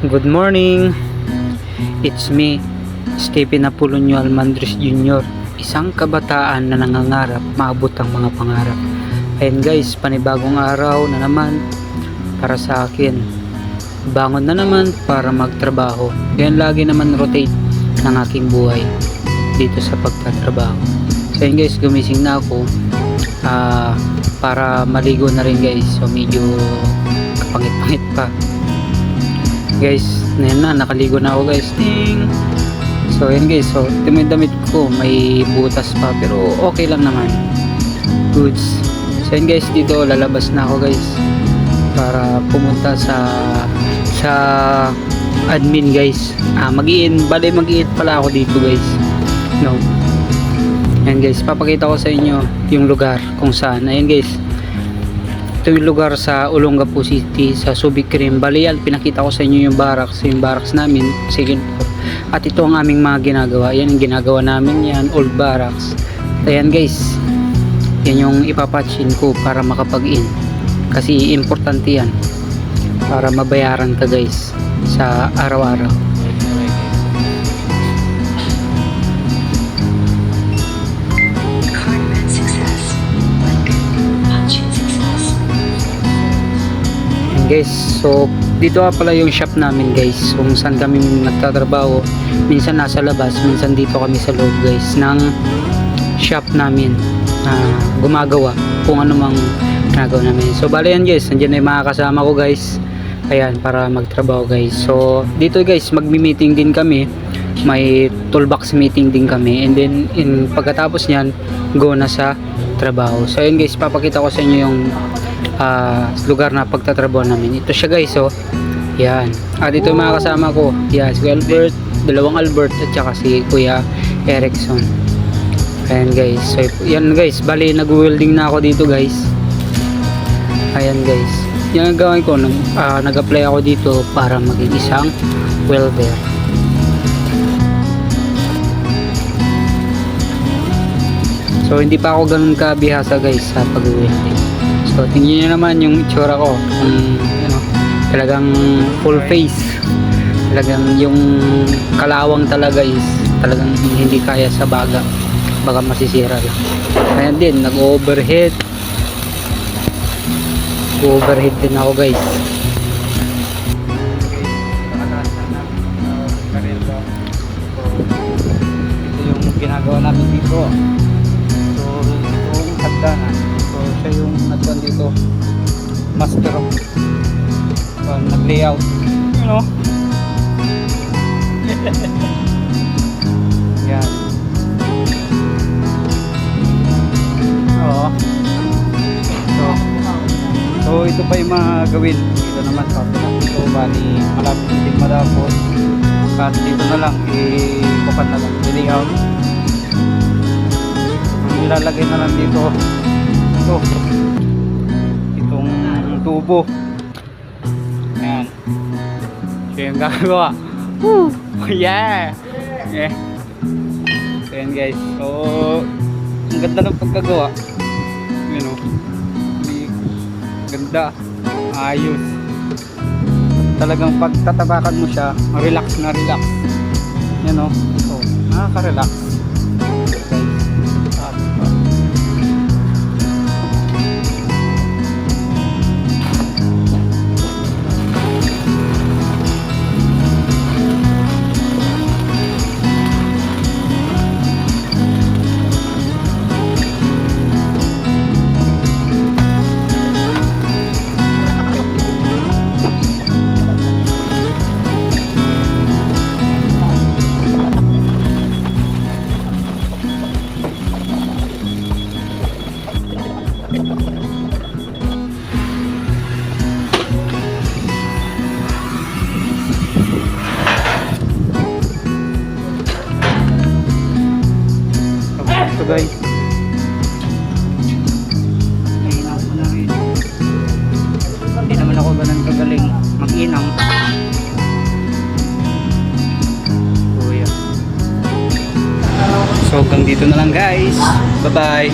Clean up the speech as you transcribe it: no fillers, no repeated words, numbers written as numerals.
Good morning. It's me, Stephen Apolonio Almandres Jr. Isang kabataan na nangangarap maabot ang mga pangarap. Ayan guys, panibagong araw na naman para sa akin. Bangon na naman para magtrabaho. Yan lagi naman rotate ng aking buhay dito sa pagtatrabaho. So yun guys, gumising na ako para maligo na rin guys. So medyo kapangit-pangit pa guys. Ngayon na, nakaligo na ako guys. Ding! So yan guys, so ito may damit ko, may butas pa pero okay lang naman, goods. So yan guys, dito lalabas na ako guys para pumunta sa admin guys. Mag-i-in pala ako dito guys. No. Yan guys, papakita ko sa inyo yung lugar kung saan. Ayan guys, ito yung lugar sa Olongapo City, sa Subic Rim. Bali yan, pinakita ko sa inyo yung barracks namin, second floor. At ito ang aming mga ginagawa. Yan yung ginagawa namin, yan, old barracks. Ayan guys, yan yung ipapatchin ko para makapag-in. Kasi importante yan para mabayaran ka guys sa araw-araw. Guys, so dito pala yung shop namin guys, kung saan kami nagtatrabaho. Minsan nasa labas, minsan dito kami sa loob guys ng shop namin na gumagawa kung ano mang ginagawa namin. So bali yan guys, nandiyan na yung mga kasama ko guys, ayan, para magtrabaho guys. So dito guys, magmi-meeting din kami, may toolbox meeting din kami, and then pagkatapos nyan, go na sa trabaho. So ayun guys, papakita ko sa inyo yung lugar na pagtatrabaho namin. Ito siya guys, oh. Yan. At ito yung mga kasama ko. Yan, si Albert, dalawang Albert at saka si Kuya Erickson. Ayan guys. So yan guys, bali nag-welding na ako dito guys. Ayan guys. Yan ang gawin ko, nag-apply ako dito para maging isang welder. So hindi pa ako ganun kabihasa guys sa pag-welding. So tingnan nyo naman yung itsura ko, talagang full face, talagang yung kalawang talaga is talagang hindi kaya sa baga, baka masisira lang. Ayan din, nag-overhead din ako guys. Ito yung ginagawa namin dito. So itong hagdanan, siya yung nagpan dito, master of nag-layout, you know. Yan. Oo. So ito pa yung mga gawin dito naman sa dito, bali malapit din matapos, at dito na lang ibukan na lang layout. Ilalagay na lang dito itong tubo. Ayan, siya yung gagawa. Woo! Yeah! Yeah. So yan guys, so ang ganda ng pagkagawa, you know, ganda, ayos, talagang pagtatabakan mo siya, relax na relax, you know. So nakaka-relax. So guys, hindi naman ako ganun kagaling mag-inang. So hanggang dito na lang guys, bye bye.